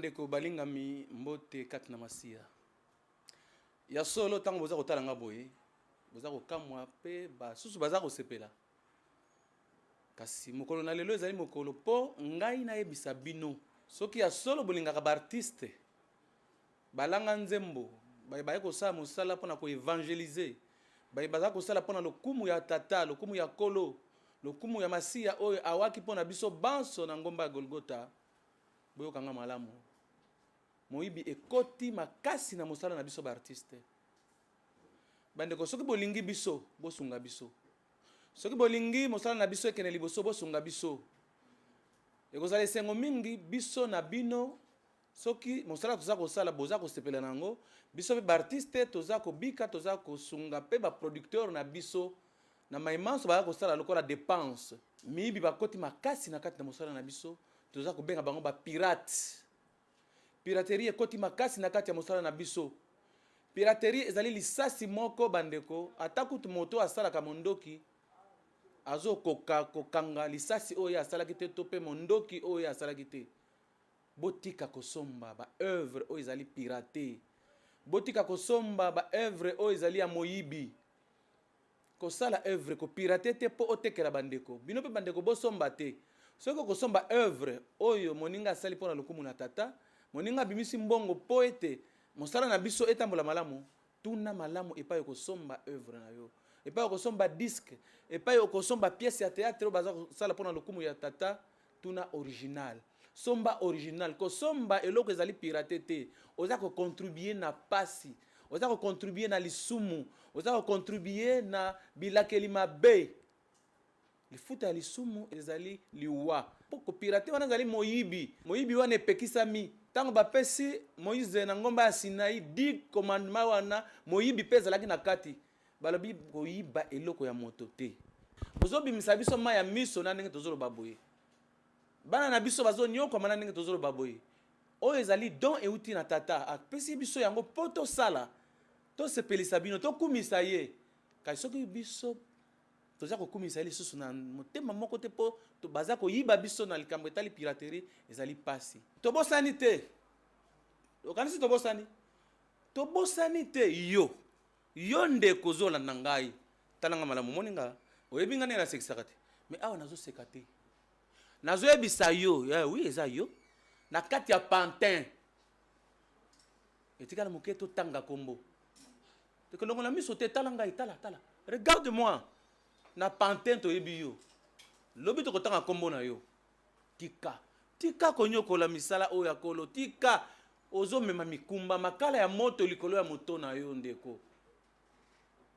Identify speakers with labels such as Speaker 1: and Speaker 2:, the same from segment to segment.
Speaker 1: Bandeko balingami mbote kati na masia. Ya solo tango boza kotala nga boye. Boza kokamwa pe ba susu baza kosepela. Kasi mokolo na lelo ezali mokolo po ngai na yebisa bino. Soki ya solo bolingaka ba artiste. Balanga nzembo. Baye kosala mosala pona ko evangeliser. Baye baza kosala pona lokumu ya tata, lokumu ya kolo, lokumu ya masia oyo awaki pona biso banso na ngomba ya Golgota. Boyo kanga malamu. Moyibi ekoti makasi na mosala na biso ba artiste. Bandeko soki bolingi biso, bosunga biso. Soki bolingi mosala na biso ekene liboso bosunga biso. Ekozala esengo mingi biso na bino soki mosala toza kosala boza kosepela nango, biso pe ba artiste toza kobika toza kosunga pe ba producteur na biso na maimanso ba kosala lokola dépense. Miyibi bakoti makasi na kati na mosala na biso. Toza kobenga bango ba pirate. Piraterie ekoti makasi na kati ya mosala na biso. Piraterie ezali lisasi moko bandeko, atakutu moto asalaka mondoki azo kokanga lisasi oyo asalaki te to pe mondoki oyo asalaki te. Botika kosomba ba œuvre oyo ezali pirate. Botika kosomba ba œuvre oyo ezali ya moyibi. Kosala œuvre ko pirate te po otekela bandeko. Bino pe bandeko bosomba te. Soki kosomba œuvre oyo moninga asali pona lokumu na tata, moninga bimisi mbongo po ete mosala na biso etambola malamu, tuna malamu epai kosomba œuvre na yo. Epai kosomba disque, epai kosomba pièce ya théâtre baza kosala pona lokumu ya tata, tuna original. Somba original, kosomba eloko ezali pirate te, oza ko contribuer na pasi, oza ko contribuer na lisumu, oza ko contribuer na bilakeli mabe. Lifuta ya lisumu ezali liwa. Poko pirate wana ezali moyibi. Moyibi wana epekisami. Tango bapesi Moïse na ngomba ya Sinaï 10 commandements wana moyibi pe ezalaki na kati. Balobi koyiba eloko ya moto te. Ozobimisa biso ma ya miso na ndenge tozoloba boye. Bana na biso bazo nyoko mana ndenge tozoloba boye. Oyo ezali don euti na tata. Apesi biso yango po tosala. To sepelisa bino to kumisa ye. Kasi soki biso toza kokumisa ye lisusu na motema moko te po to baza koyiba biso na likambo etali piraterie ezali pasi. Tobosani te. Okanisi tobosani? Tobosani te yo. Yo nde kozola na ngai. Talanga malamu moninga. Oyebi nga na sekisaka te. Mais awa nazo seka te. Nazo yebisa yo. Oui eza yo. Na kati ya Pantin. Etikala moketo tanga kombo. Teke longo na miso te talanga itala tala. Regarde-moi. Na Pantin to yebi yo. Lobi to kotanga kombo na yo. Tika. Tika konyokola misala oyo ya kolo. Tika. Ozo mema mikumba makala ya moto likolo ya moto na yo ndeko.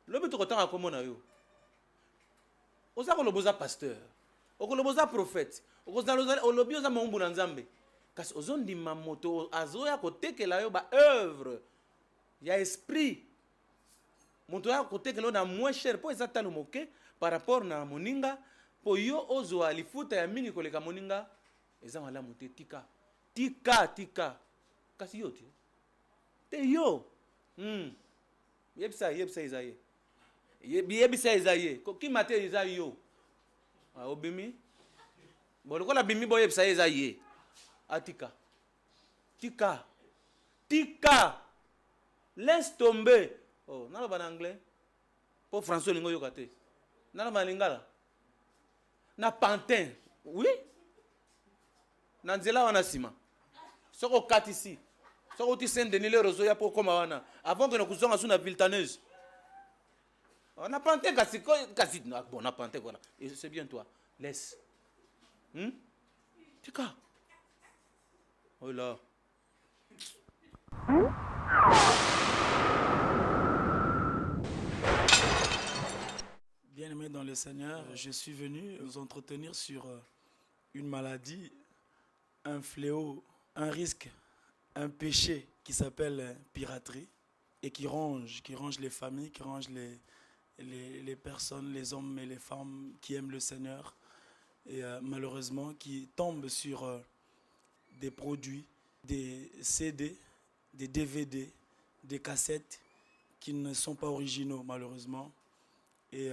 Speaker 1: Lobi to kotanga kombo na yo. Oza koloboza pasteur. Okoloboza prophète. Olobi oza maumbu na nzambe. Kasi ozo ndima moto azo ya kotekela yo ba œuvre ya esprit. Moto ya kotekela na moins cher po eza talo moke par rapport na moninga po yo ozo alifuta ya mingi koleka moninga eza malamu te tika. Tika. Kasi yo te yo. Yebisa izaye. Yebisa izaye. Ki mate izaye yo. Obimi. Bon lokola bimi bo yebisa izaye. Atika. Tika. Laisse tomber. Oh, naloba na anglais. Po français lingo yoka te. Naloba lingala. Na Pantin. Oui. Na nzela wana sima. Soko katisi. Soko ti Saint-Denis le rozo ya po koma wana. Avant que nakuzonga suna Viltaneuse. Na Pantin kasi bon na Pantin voilà. Et c'est bien toi. Laisse. Tika. Oh là.
Speaker 2: Bien-aimés dans le Seigneur, je suis venu vous entretenir sur une maladie, un fléau, un risque, un péché qui s'appelle piraterie et qui ronge les familles, qui ronge les personnes, les hommes et les femmes qui aiment le Seigneur et malheureusement qui tombent sur des produits, des CD, des DVD, des cassettes qui ne sont pas originaux malheureusement et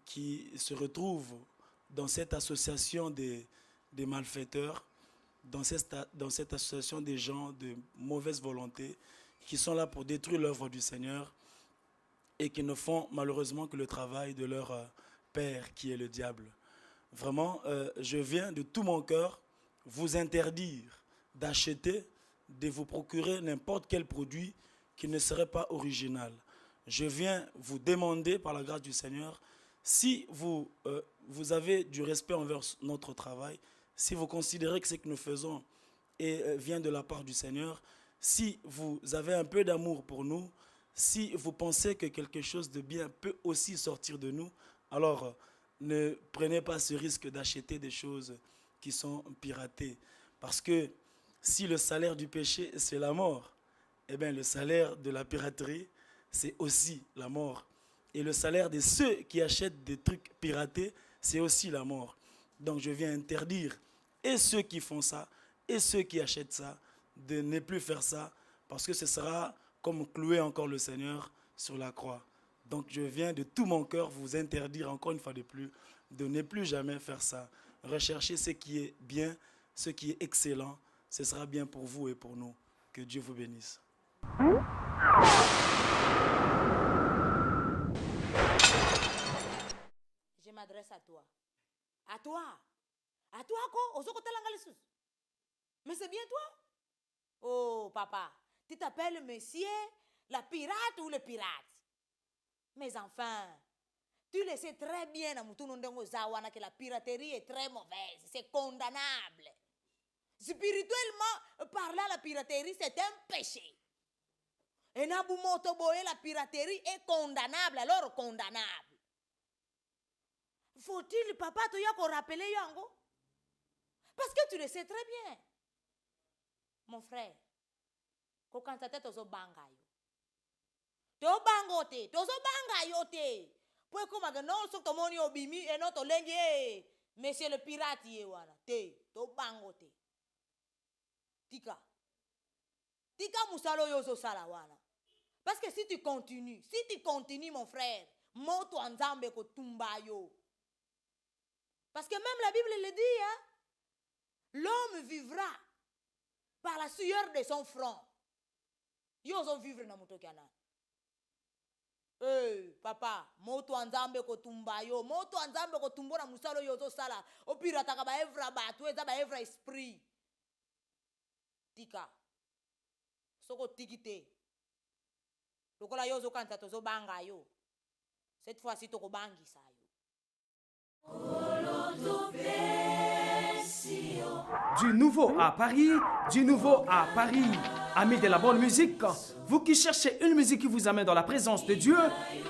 Speaker 2: qui se retrouvent dans cette association des malfaiteurs dans cette association des gens de mauvaise volonté qui sont là pour détruire l'œuvre du Seigneur et qui ne font malheureusement que le travail de leur père qui est le diable. Vraiment, je viens de tout mon cœur vous interdire d'acheter, de vous procurer n'importe quel produit qui ne serait pas original. Je viens vous demander par la grâce du Seigneur, si vous avez du respect envers notre travail, si vous considérez que ce que nous faisons vient de la part du Seigneur, si vous avez un peu d'amour pour nous, si vous pensez que quelque chose de bien peut aussi sortir de nous, alors ne prenez pas ce risque d'acheter des choses qui sont piratées. Parce que si le salaire du péché, c'est la mort, eh bien le salaire de la piraterie, c'est aussi la mort. Et le salaire de ceux qui achètent des trucs piratés, c'est aussi la mort. Donc je viens interdire et ceux qui font ça, et ceux qui achètent ça, de ne plus faire ça, parce que ce sera comme clouer encore le Seigneur sur la croix. Donc je viens de tout mon cœur vous interdire encore une fois de plus, de ne plus jamais faire ça. Recherchez ce qui est bien, ce qui est excellent, ce sera bien pour vous et pour nous. Que Dieu vous bénisse.
Speaker 3: Je m'adresse à toi. À toi. À toi, quoi? Mais c'est bien toi? Oh, papa, tu t'appelles monsieur la pirate ou le pirate? Mais enfin, tu le sais très bien que la piraterie est très mauvaise, c'est condamnable. Spirituellement parlant, la piraterie, c'est un péché. Et Nabumoto Boé, la piraterie est condamnable, alors condamnable. Faut-il, papa, te y a rappeler Yango? Parce que tu le sais très bien. Mon frère, quand tu as tozo bangayo. To bangote, tozo bangayo te. Pour que non so to moni obimi et non to lengi monsieur le pirate wana te, to bangote. Tika musalo yozo sala wana. Parce que si tu continues mon frère, moto anzambe ko tumbayo. Parce que même la Bible le dit, hein, l'homme vivra par la sueur de son front. Yozo vivre na mutokana. Papa, moto anzambe ko tumbayo, moto anzambe ko tumbona musalo yozo sala. O pirata ka ba evra batu, eza ba evra esprit. Tika. Soko tikite. Lokola yozo kanta tozo banga yo. Cette fois-ci toko bangi sa yo.
Speaker 4: Du nouveau à Paris, du nouveau à Paris. Amis de la bonne musique, vous qui cherchez une musique qui vous amène dans la présence de Dieu,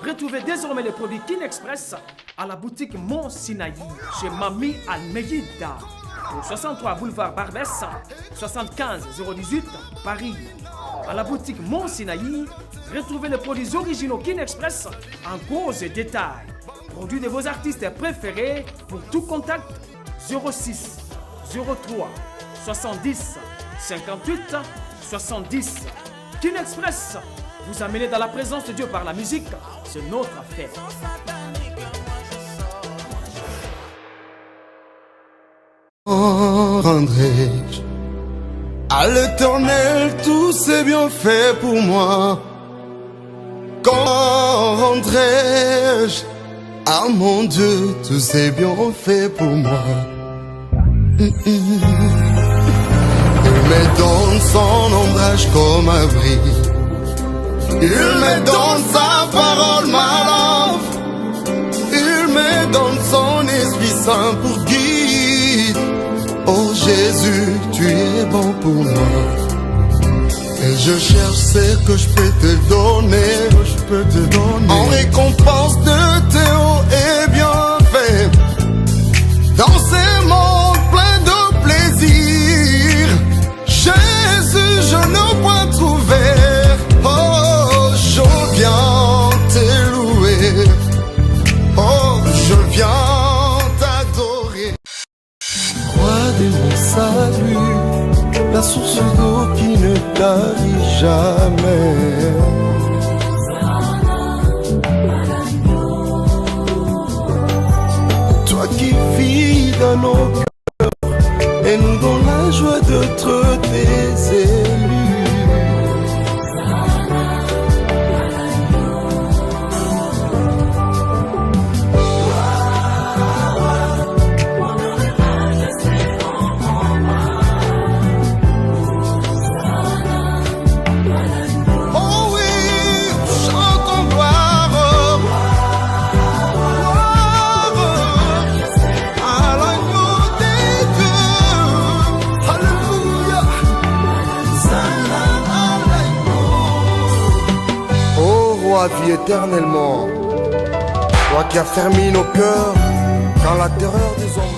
Speaker 4: retrouvez désormais les produits Kin Express à la boutique Mont Sinaï, chez Mami Almeida, au 63 boulevard Barbès, 75 018, Paris. À la boutique Mont Sinaï, retrouvez les produits originaux Kin Express en gros et détail. Produits de vos artistes préférés. Pour tout contact, 06 03 70 58 70. Kin Express, vous amenez dans la présence de Dieu par la musique, c'est notre affaire.
Speaker 5: Rendrai-je à l'Éternel tous ses bienfaits pour moi? Quand rendrai-je à mon Dieu tous ses bienfaits pour moi? Il me donne son ombrage comme abri, il me donne sa parole, ma langue, il me donne son Esprit Saint pour guide. Oh Jésus, tu es bon pour moi. Et je cherche ce que je peux te donner, en récompense de tes hauts et bienfaits. Dans ces mondes pleins de plaisir, Jésus, je ne peux trouver. Oh, je viens te louer. Oh, je viens t'adorer. Roi de mon salut, la source d'eau qui ne tarit jamais. Toi qui vis dans nos cœurs et nous donne la joie d'être tes élus. Vie éternellement, toi qui as fermé nos cœurs quand la terreur des hommes